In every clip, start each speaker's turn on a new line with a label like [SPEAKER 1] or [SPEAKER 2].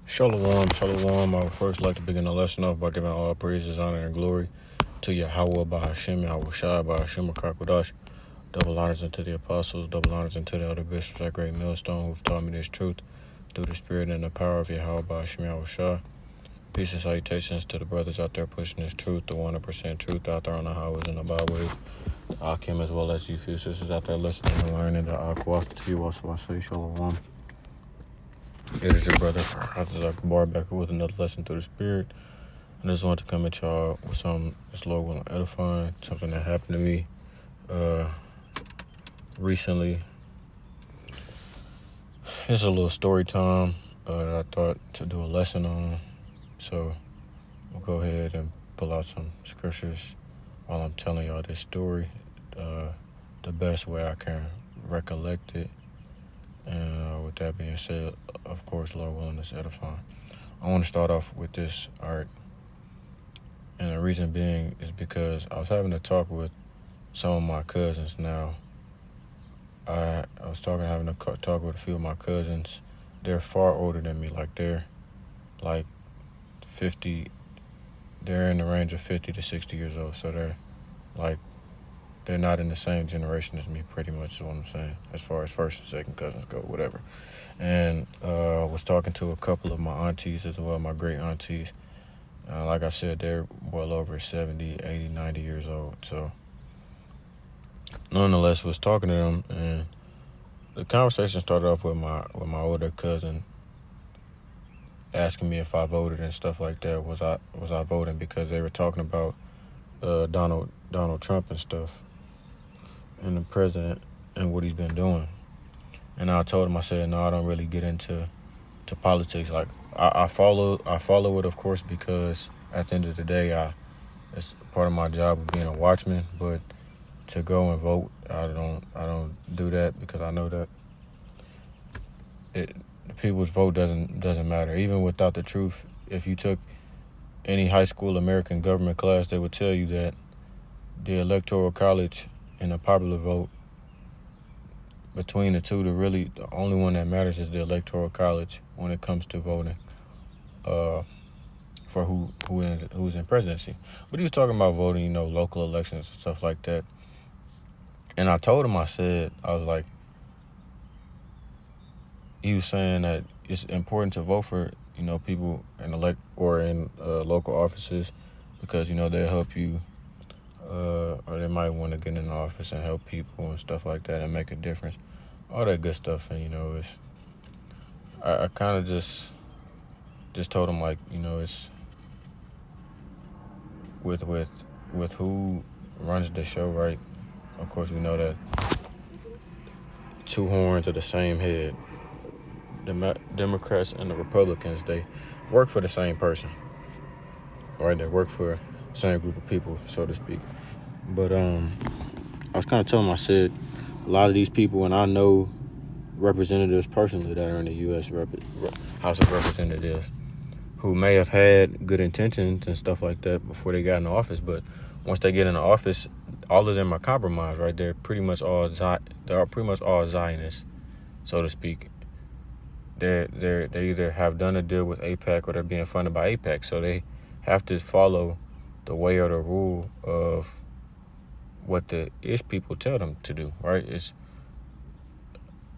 [SPEAKER 1] Shalom, shalom. I would first like to begin the lesson off by giving all praises, honor, and glory to Yahweh, Bahashem, Yahweh Shai, Bahashem, Kakodash. Double honors unto the apostles, double honors unto the other bishops at Great Millstone who've taught me this truth through the spirit and the power of Yahweh, Bahashem, Yahweh Shai. Peace and salutations to the brothers out there pushing this truth, the 100% truth out there on the highways and the byways. The Akim as well as you few sisters out there listening and learning. The Akwaf to you also I say shalom. It is your brother, Azak Barbecker, with another lesson through the Spirit. I just want to come at y'all with something that's Lord willing edifying, something that happened to me recently. It's a little story time that I thought to do a lesson on. So we'll go ahead and pull out some scriptures while I'm telling y'all this story the best way I can recollect it. And with that being said, of course, Lord willing, it's edifying. I want to start off with this, all right? And the reason being is because I was having a talk with some of my cousins now. I was having a talk with a few of my cousins. They're far older than me. Like, they're like 50. They're in the range of 50 to 60 years old. So they're not in the same generation as me, pretty much is what I'm saying, as far as first and second cousins go, whatever. And I was talking to a couple of my aunties as well, my great aunties. Like I said, they're well over 70, 80, 90 years old. So nonetheless, was talking to them, and the conversation started off with my older cousin asking me if I voted and stuff like that. Was I voting, because they were talking about Donald Trump and stuff, and the president and what he's been doing. And I told him, I said, no, I don't really get into politics. Like, I follow it, of course, because at the end of the day, it's part of my job of being a watchman. But to go and vote, I don't do that, because I know that the people's vote doesn't matter. Even without the truth, if you took any high school American government class, they would tell you that the electoral college and the popular vote, between the two, the only one that matters is the electoral college when it comes to voting for who's in presidency. But he was talking about voting, local elections and stuff like that. And I told him, I was like, he was saying that it's important to vote for, people in local offices, because, they'll help you, or they might want to get in the office and help people and stuff like that and make a difference. All that good stuff. And, I kind of just told him, like, it's with who runs the show, right? Of course, we know that two horns are the same head. The Democrats and the Republicans, they work for the same person, right? They work for the same group of people, so to speak. But I was kind of telling him, I said, a lot of these people, and I know representatives personally that are in the U.S. House of Representatives, who may have had good intentions and stuff like that before they got in the office, but once they get in the office, all of them are compromised, right? They're pretty much all Zionists, so to speak. They either have done a deal with AIPAC or they're being funded by AIPAC, so they have to follow the way or the rule of what the ish people tell them to do, right?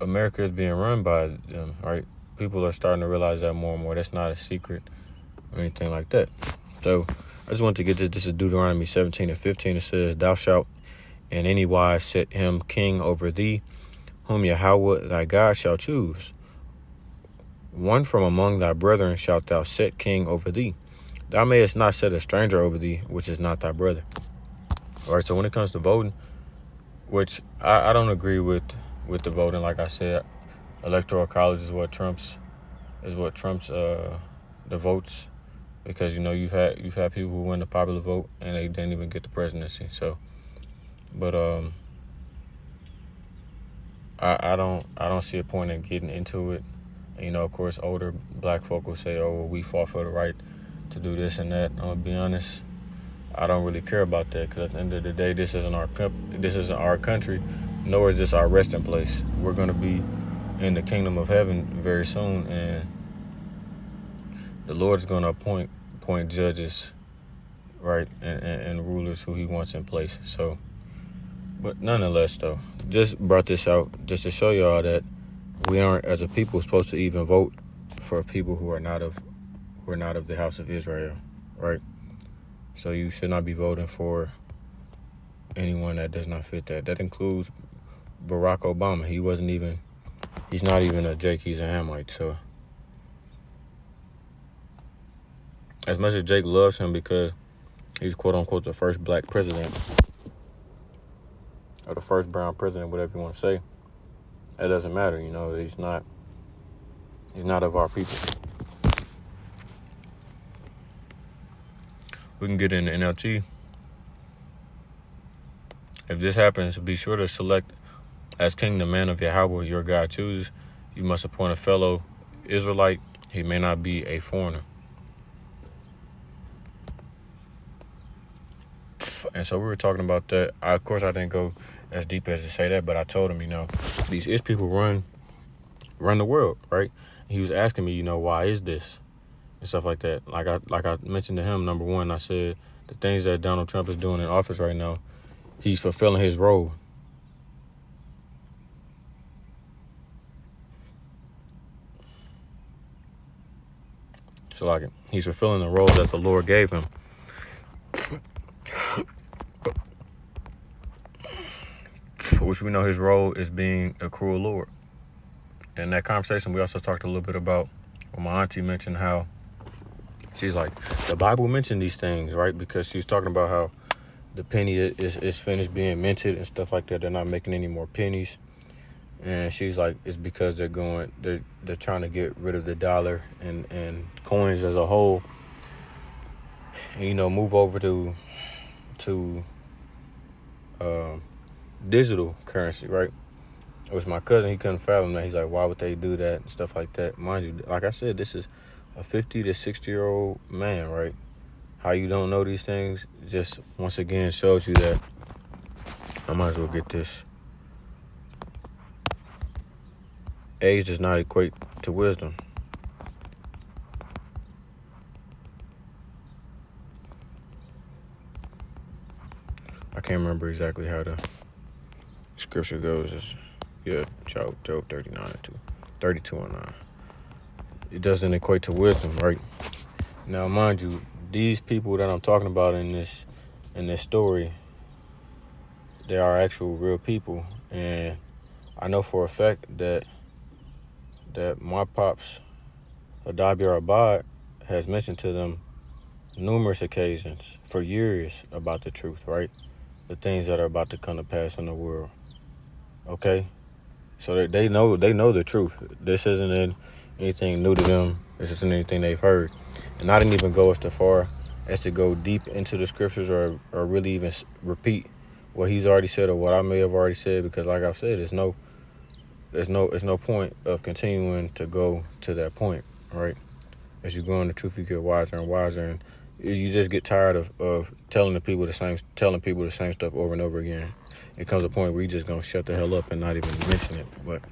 [SPEAKER 1] America is being run by them, right? People are starting to realize that more and more. That's not a secret or anything like that. So I just want to get this. This is Deuteronomy 17:15. It says, "Thou shalt in any wise set him king over thee, whom Yahweh thy God shall choose. One from among thy brethren shalt thou set king over thee. Thou mayest not set a stranger over thee, which is not thy brother." All right, so when it comes to voting, which I don't agree with the voting, like I said, electoral college is what trumps the votes, because you've had people who win the popular vote and they didn't even get the presidency. So, but I don't see a point in getting into it. Of course, older black folk will say, "Oh, well, we fought for the right to do this and that." I'm gonna be honest, I don't really care about that, because at the end of the day, this isn't our country, nor is this our resting place. We're gonna be in the kingdom of heaven very soon, and the Lord's going to appoint judges, right, and rulers who he wants in place. So, but nonetheless, though, just brought this out just to show y'all that we aren't, as a people, supposed to even vote for people who are not of the house of Israel, right? So you should not be voting for anyone that does not fit that. That includes Barack Obama. He's not even a Jake, he's a Hamite. So as much as Jake loves him because he's quote unquote the first black president, or the first brown president, whatever you want to say, that doesn't matter. You know, he's not of our people. We can get into NLT. If this happens, be sure to select as king the man of Yahweh your God chooses. You must appoint a fellow Israelite. He may not be a foreigner. And so we were talking about that. Of course, I didn't go as deep as to say that, but I told him, these Ish people run the world, right? He was asking me, why is this? And stuff like that. Like I mentioned to him, number one, I said the things that Donald Trump is doing in office right now, he's fulfilling his role. So he's fulfilling the role that the Lord gave him. Which we know his role is being a cruel Lord. In that conversation, we also talked a little bit about, my auntie mentioned how she's like, the Bible mentioned these things, right? Because she's talking about how the penny is finished being minted and stuff like that. They're not making any more pennies. And she's like, it's because they're trying to get rid of the dollar and coins as a whole. And, move over to digital currency, right? It was my cousin, he couldn't fathom that. He's like, why would they do that and stuff like that? Mind you, like I said, this is a 50 to 60-year-old man, right? How you don't know these things just once again shows you that I might as well get this. Age does not equate to wisdom. I can't remember exactly how the scripture goes. Job 32:9. It doesn't equate to wisdom, right? Now, mind you, these people that I'm talking about in this story, they are actual real people, and I know for a fact that my pops, Adabir Abad, has mentioned to them numerous occasions for years about the truth, right? The things that are about to come to pass in the world. Okay? So they know the truth. This isn't anything new to them. This isn't anything they've heard. And I didn't even go as far as to go deep into the scriptures or really even repeat what he's already said or what I may have already said, because like I've said, there's no point of continuing to go to that point, right? As you go in the truth, you get wiser and wiser, and you just get tired of telling people the same stuff over and over again. It comes a point where you're just gonna shut the hell up and not even mention it. But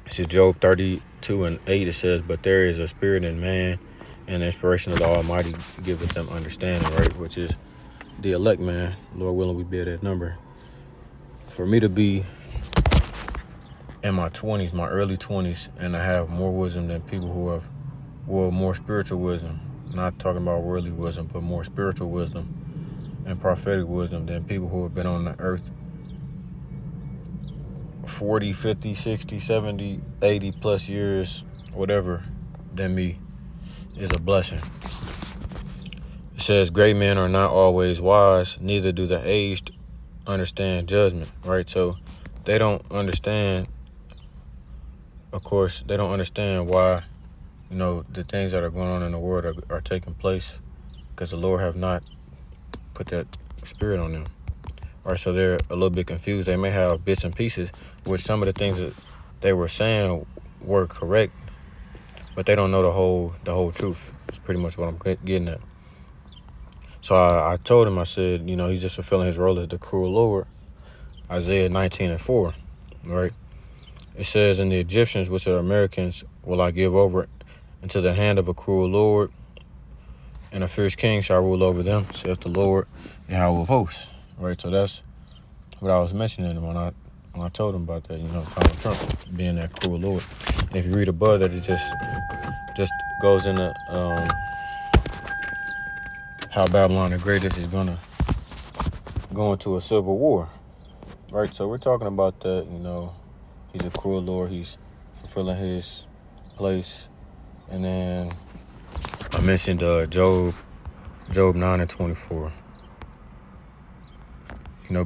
[SPEAKER 1] this is Job 32:8. It says, "But there is a spirit in man, and the inspiration of the Almighty giveth them understanding," right? Which is the elect, man. Lord willing, we be at that number. For me to be in my 20s, my early 20s, and I have more wisdom than people who have, more spiritual wisdom. Not talking about worldly wisdom, but more spiritual wisdom and prophetic wisdom than people who have been on the earth 40, 50, 60, 70, 80 plus years, whatever, than me, is a blessing. It says, great men are not always wise, neither do the aged understand judgment, right? So they don't understand, of course, they don't understand why, the things that are going on in the world are taking place, because the Lord have not put that spirit on them. All right, so they're a little bit confused. They may have bits and pieces, which some of the things that they were saying were correct, but they don't know the whole truth. It's pretty much what I'm getting at. So I told him, I said, he's just fulfilling his role as the cruel Lord. Isaiah 19:4, right? It says, "And the Egyptians, which are Americans, will I give over, into the hand of a cruel Lord, and a fierce king shall rule over them, saith the Lord, Yahweh of hosts. Right, so that's what I was mentioning when I told him about that, Donald Trump being that cruel Lord. And if you read above that, it just goes into how Babylon the Great is gonna go into a civil war. Right, so we're talking about that, he's a cruel Lord, he's fulfilling his place. And then I mentioned Job 9:24.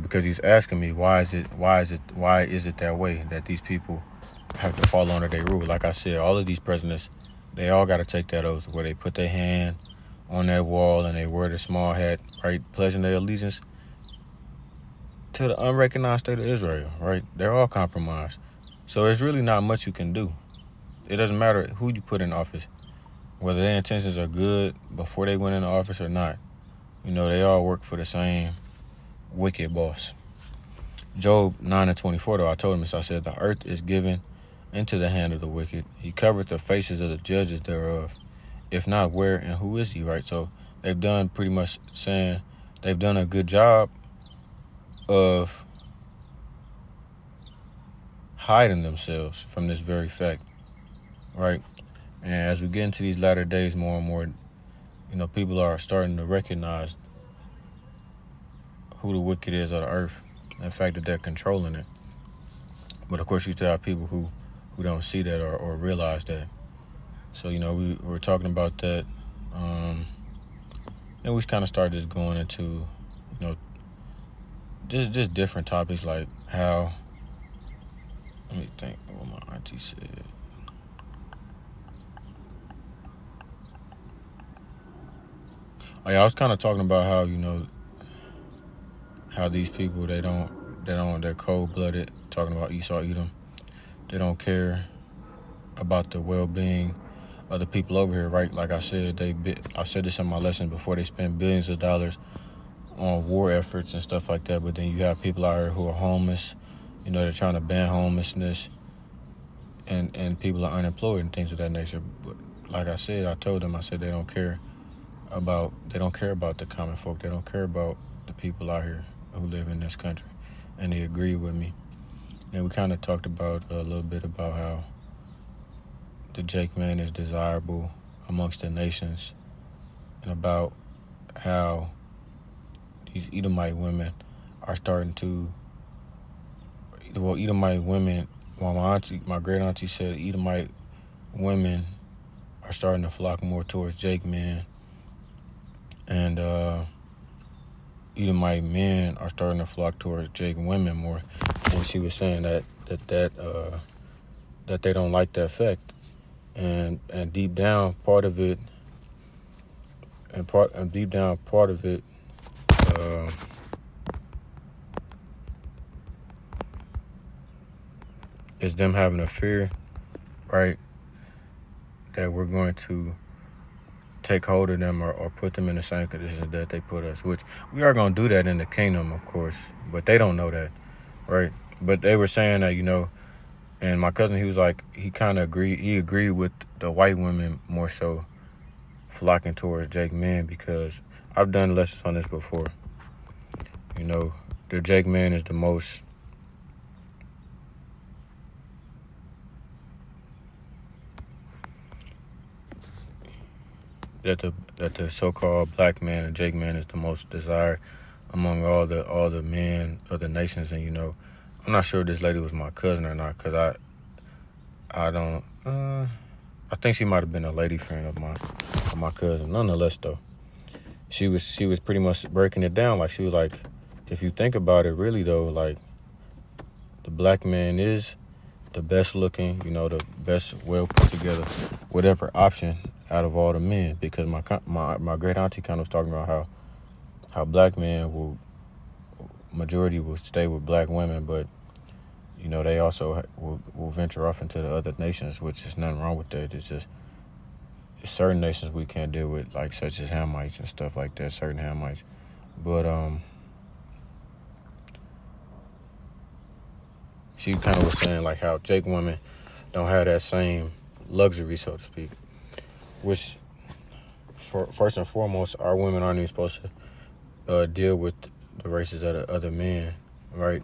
[SPEAKER 1] Because he's asking me why is it that way, that these people have to fall under their rule. Like I said, all of these presidents, they all got to take that oath where they put their hand on that wall and they wear the small hat, right, pledging their allegiance to the unrecognized state of Israel, right? They're all compromised. So there's really not much you can do. It doesn't matter who you put in office, whether their intentions are good before they went into office or not. They all work for the same wicked boss. Job 9:24, though, I told him this. I said, the earth is given into the hand of the wicked. He covered the faces of the judges thereof. If not, where and who is he, right? So they've done pretty much saying they've done a good job of hiding themselves from this very fact, right? And as we get into these latter days more and more, people are starting to recognize who the wicked is of the earth, and the fact that they're controlling it. But of course, you still have people who don't see that or realize that. So, we were talking about that, and we kind of started just going into, just different topics, like how, let me think what my auntie said. Oh, yeah, I was kind of talking about how, how these people, they're cold-blooded, talking about Esau, Edom. They don't care about the well-being of the people over here, right? Like I said, I said this in my lesson before, they spend billions of dollars on war efforts and stuff like that, but then you have people out here who are homeless. They're trying to ban homelessness, and people are unemployed and things of that nature. But like I said, I told them, I said they don't care about the common folk. They don't care about the people out here who live in this country, and they agree with me. And we kind of talked about a little bit about how the Jake man is desirable amongst the nations, and about how these Edomite women are starting to, Edomite women, my great auntie said Edomite women are starting to flock more towards Jake men, and Edomite men are starting to flock towards Jake women more. And she was saying that they don't like the effect, and deep down part of it, is them having a fear, right, that we're going to take hold of them or put them in the same conditions that they put us, which we are going to do that in the kingdom, of course, but they don't know that, right? But they were saying that, and my cousin, he was like, he agreed with the white women more so flocking towards Jake men, because I've done lessons on this before. The Jake man is the most that the so-called black man, the Jake man, is the most desired among all the men of the nations. And I'm not sure if this lady was my cousin or not, because I don't I think she might have been a lady friend of my cousin. Nonetheless, though, she was pretty much breaking it down. Like, she was like, if you think about it, really though, like, the black man is the best looking, the best, well put together, whatever option out of all the men. Because my great auntie kind of was talking about how black men majority will stay with black women, but they also will venture off into the other nations, which is nothing wrong with that. It's just certain nations we can't deal with, like such as Hamites and stuff like that, certain Hamites. But she kind of was saying like how Jake women don't have that same luxury, so to speak. which first and foremost, our women aren't even supposed to deal with the races of the other men, right?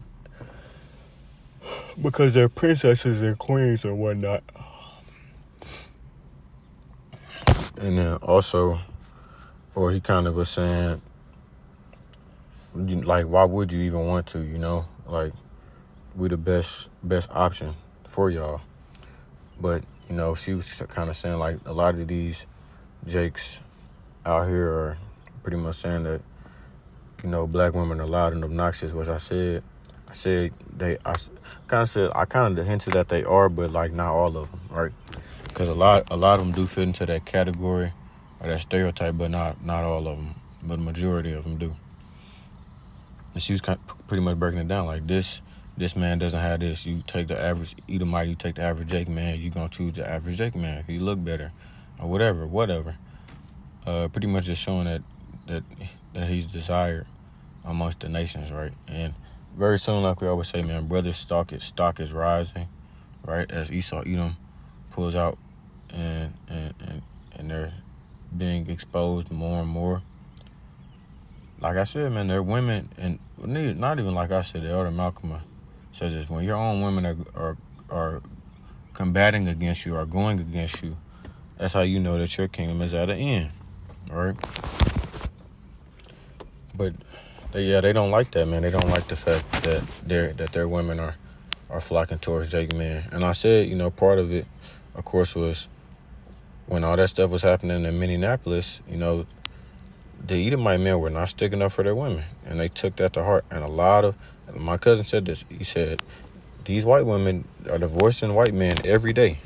[SPEAKER 1] Because they're princesses and queens and whatnot. And then also, or he kind of was saying, like, why would you even want to, Like, we the best option for y'all. But, she was kind of saying, like, a lot of these Jakes out here are pretty much saying that, black women are loud and obnoxious, which I kind of hinted that they are, but, like, not all of them, right? Because a lot of them do fit into that category or that stereotype, but not all of them, but the majority of them do. And she was pretty much breaking it down like this man doesn't have this. You take the average Edomite, you take the average Jake man, you're going to choose the average Jake man. He look better or whatever. Pretty much just showing that he's desired amongst the nations, right? And very soon, like we always say, man, brothers' stock is rising, right? As Edom pulls out and they're being exposed more and more. Like I said, man, they're women, and not even like I said, the elder Malcolm says this: when your own women are combating against you, or going against you, that's how you know that your kingdom is at an end, right? But they don't like that, man. They don't like the fact that their women are flocking towards Jake, man. And I said, part of it, of course, was when all that stuff was happening in Minneapolis, the Edomite men were not sticking up for their women, and they took that to heart. And my cousin said this. He said, these white women are divorcing white men every day.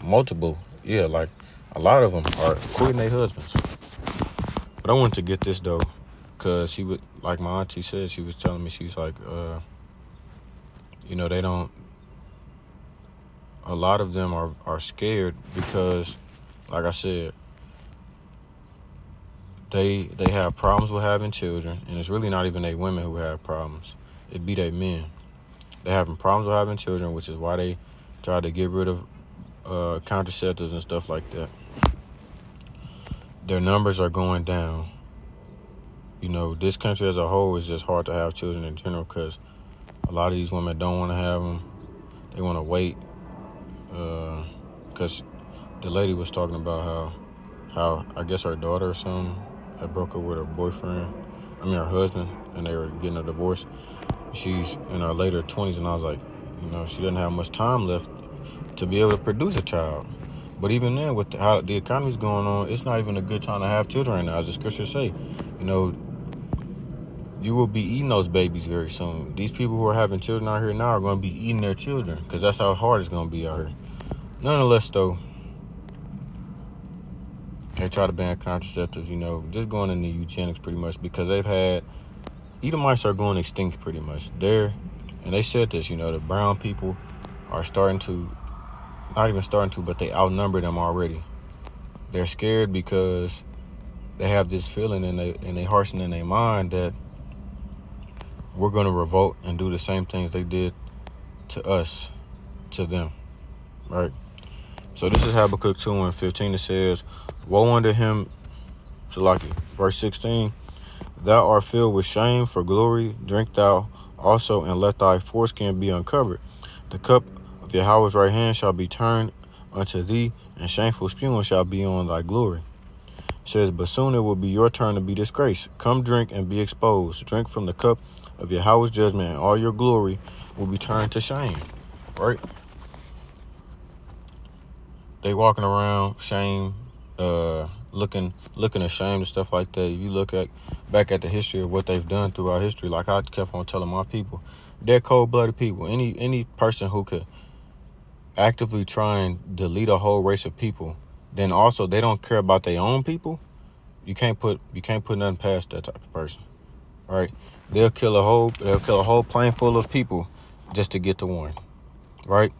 [SPEAKER 1] Multiple. Yeah, like a lot of them are quitting their husbands. But I wanted to get this, though, because she would, like my auntie said, she was telling me, she was like, they don't, a lot of them are scared because, like I said, they have problems with having children, and it's really not even they women who have problems. It be they men. They're having problems with having children, which is why they try to get rid of contraceptives and stuff like that. Their numbers are going down. This country as a whole is just hard to have children in general because a lot of these women don't want to have them. They want to wait because the lady was talking about how I guess her daughter or something had broke up with her husband, and they were getting a divorce. She's in her later 20s, and I was like, she doesn't have much time left to be able to produce a child. But even then, with how the economy's going on, it's not even a good time to have children right now, as the scriptures say. You will be eating those babies very soon. These people who are having children out here now are going to be eating their children because that's how hard it's going to be out here. Nonetheless, though, they try to ban contraceptives, just going into eugenics pretty much because they've had, Edomites are going extinct pretty much. And they said this, the brown people are but they outnumber them already. They're scared because they have this feeling in their hearts and in their mind that we're going to revolt and do the same things they did to us, to them, right? So this is Habakkuk 2:15. It says, woe unto him, Salaki, verse 16, thou art filled with shame for glory, drink thou also, and let thy foreskin be uncovered. The cup of Yahweh's right hand shall be turned unto thee, and shameful spewing shall be on thy glory. It says, but soon it will be your turn to be disgraced. Come drink and be exposed. Drink from the cup of Yahweh's judgment, and all your glory will be turned to shame. Right? They walking around shame, looking ashamed and stuff like that. If you look back at the history of what they've done throughout history, like I kept on telling my people, they're cold-blooded people. Any person who could actively try and delete a whole race of people, then also they don't care about their own people. You can't put nothing past that type of person, right? They'll kill a whole plane full of people just to get to one, right?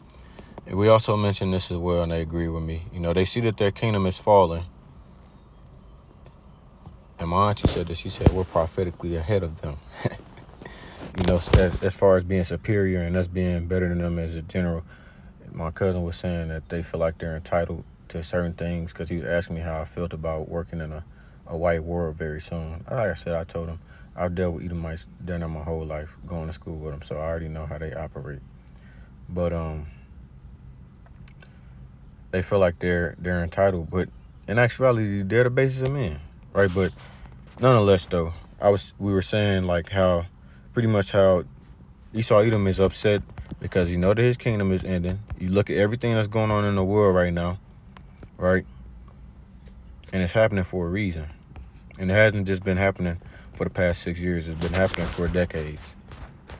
[SPEAKER 1] And we also mentioned this as well, and they agree with me. They see that their kingdom is falling. And my auntie said that, she said, we're prophetically ahead of them. As far as being superior and us being better than them as a general. My cousin was saying that they feel like they're entitled to certain things because he was asking me how I felt about working in a white world very soon. Like I said, I told him I've dealt with Edomites during my whole life, going to school with them, so I already know how they operate. But they feel like they're entitled, but in actuality, they're the basis of men, right? But nonetheless, though, we were saying like how pretty much how Esau Edom is upset because that his kingdom is ending. You look at everything that's going on in the world right now, right? And it's happening for a reason. And it hasn't just been happening for the past 6 years. It's been happening for decades,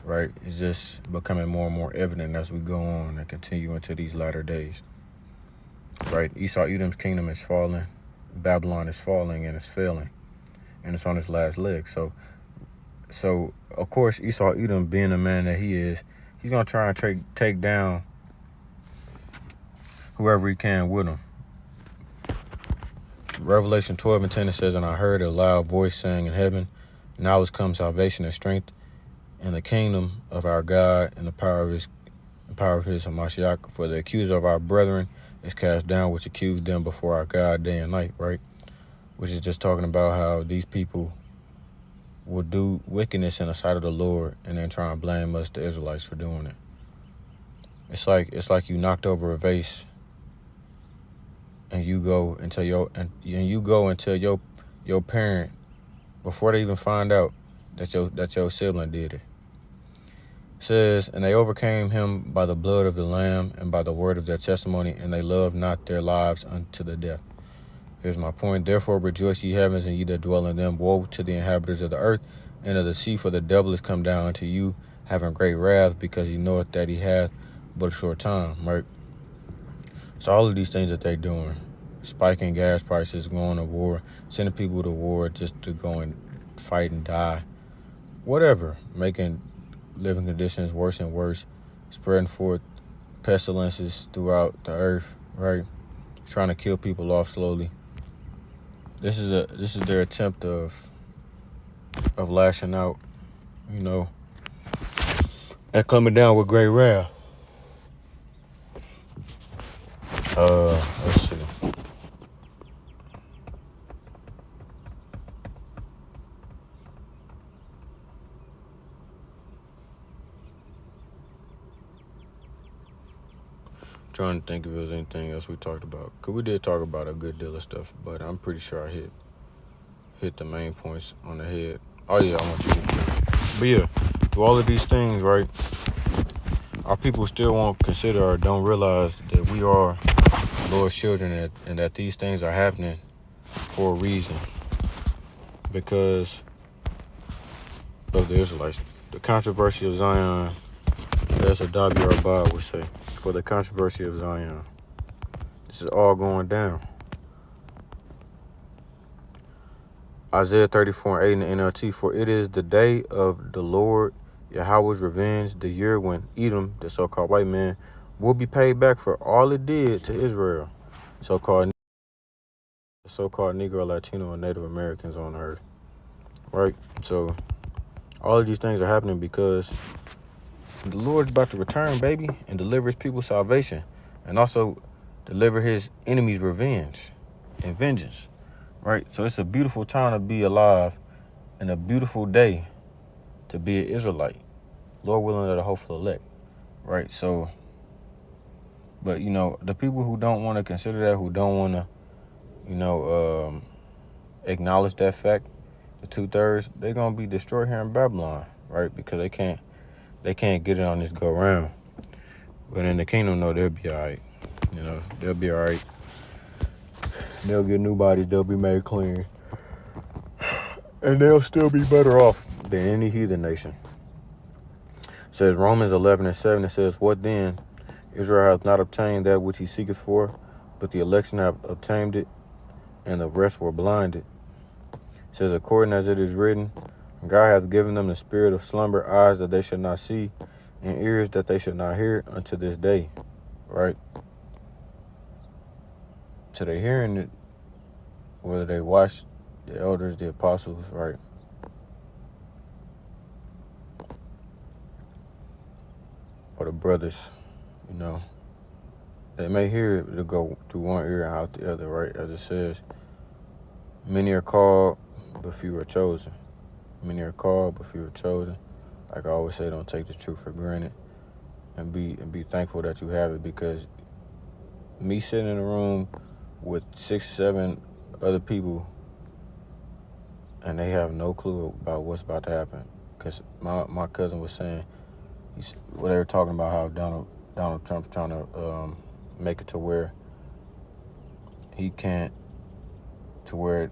[SPEAKER 1] right? It's just becoming more and more evident as we go on and continue into these latter days, right? Esau Edom's kingdom is falling. Babylon is falling and it's failing. And it's on its last leg. So of course, Esau Edom, being the man that he is, he's going to try and take down whoever he can with him. Revelation 12:10, it says, "And I heard a loud voice saying in heaven, now has come salvation and strength, and the kingdom of our God, and the power of his Hamashiach. For the accuser of our brethren is cast down, which accused them before our God day and night," right? Which is just talking about how these people will do wickedness in the sight of the Lord and then try and blame us, the Israelites, for doing it. It's like you knocked over a vase and you go and tell your parent before they even find out that your sibling did it. It says, "And they overcame him by the blood of the Lamb and by the word of their testimony, and they loved not their lives unto the death." Here's my point. "Therefore rejoice, ye heavens, and ye that dwell in them. Woe to the inhabitants of the earth and of the sea, for the devil is come down unto you, having great wrath, because he knoweth that he hath but a short time," right? So all of these things that they're doing, spiking gas prices, going to war, sending people to war just to go and fight and die, whatever, making living conditions worse and worse, spreading forth pestilences throughout the earth, right? Trying to kill people off slowly. This is their attempt of lashing out, and coming down with great wrath. Let's see. Trying to think if there was anything else we talked about. Cause we did talk about a good deal of stuff, but I'm pretty sure I hit the main points on the head. Oh yeah, I want you to. But yeah, through all of these things, right? Our people still won't consider or don't realize that we are Lord's children, and that these things are happening for a reason, because of the Israelites. The controversy of Zion, as a W. Rabbi would say, for the controversy of Zion. This is all going down. Isaiah 34:8 in the NLT, "For it is the day of the Lord Yahweh's revenge, the year when Edom," the so-called white man, "will be paid back for all it did to Israel," so-called Negro, Latino, and Native Americans on earth, right? So all of these things are happening because the Lord's about to return, baby, and deliver his people salvation, and also deliver his enemies revenge and vengeance, right? So it's a beautiful time to be alive and a beautiful day to be an Israelite. Lord willing, of the hopeful elect, right? So, but the people who don't want to consider that, who don't want to, acknowledge that fact, the 2/3, they're gonna be destroyed here in Babylon, right? Because they can't get it on this go round. But in the kingdom, no, they'll be all right. They'll be all right. They'll get new bodies. They'll be made clean, and they'll still be better off than any heathen nation. It says Romans 11:7. It says, "What then? Israel hath not obtained that which he seeketh for, but the election have obtained it, and the rest were blinded." It says, "According as it is written, God hath given them the spirit of slumber, eyes that they should not see, and ears that they should not hear unto this day," right? So they're hearing it, whether they watch the elders, the apostles, right? Or the brothers, they may hear it to go through one ear and out the other, right? As it says, many are called, but few are chosen. Many are called, but few are chosen. Like I always say, don't take the truth for granted, and be thankful that you have it, because me sitting in a room with 6, 7 other people, and they have no clue about what's about to happen. Because my cousin was saying, they were talking about how Donald Trump's trying to make it to where he can't, to where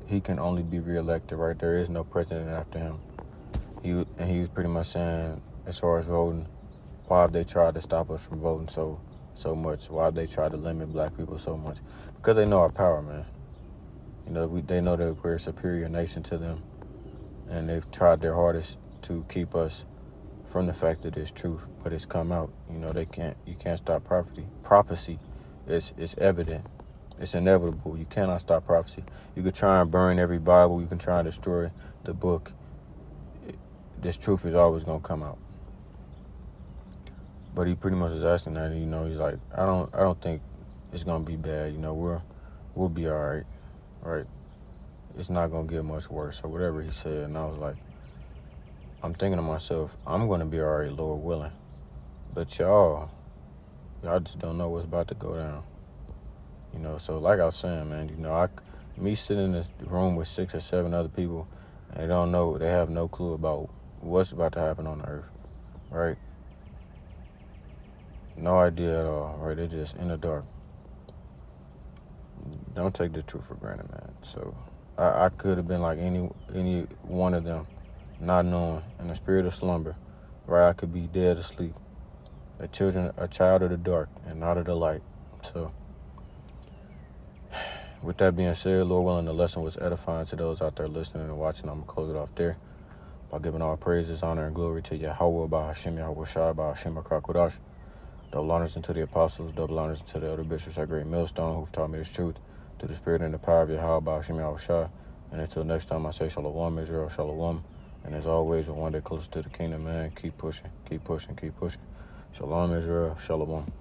[SPEAKER 1] he can only be reelected, right? There is no president after him. He was pretty much saying, as far as voting, why have they tried to stop us from voting so much? Why have they tried to limit black people so much? Because they know our power, man. You know, they know that we're a superior nation to them, and they've tried their hardest to keep us from the fact that it's truth, but it's come out. You know, you can't stop prophecy. Prophecy is evident. It's inevitable. You cannot stop prophecy. You could try and burn every Bible. You can try and destroy the book. This truth is always going to come out. But he pretty much is asking that, you know, he's like, I don't think it's going to be bad. You know, we'll be all right, right? It's not going to get much worse, or whatever he said. And I was like, I'm thinking to myself, I'm going to be all right, Lord willing. But y'all just don't know what's about to go down. You know, so like I was saying, man, you know, me sitting in this room with 6 or 7 other people, and they have no clue about what's about to happen on the earth, right? No idea at all, right? They're just in the dark. Don't take the truth for granted, man. So I could have been like any one of them, not knowing, in the spirit of slumber, right? I could be dead asleep, a child of the dark and not of the light. So with that being said, Lord willing, the lesson was edifying to those out there listening and watching. I'm going to close it off there by giving all praises, honor, and glory to Yahweh, by Hashem, Yahweh Shai, by Hashem, Akakodash. Double honors unto the apostles, double honors unto the elder bishops at Great Millstone, who've taught me this truth through the spirit and the power of Yahweh, by Hashem, Yahweh Shai. And until next time, I say Shalom, Israel, Shalom. And as always, we're one day closer to the kingdom, man. Keep pushing, keep pushing, keep pushing. Shalom, Israel, Shalom.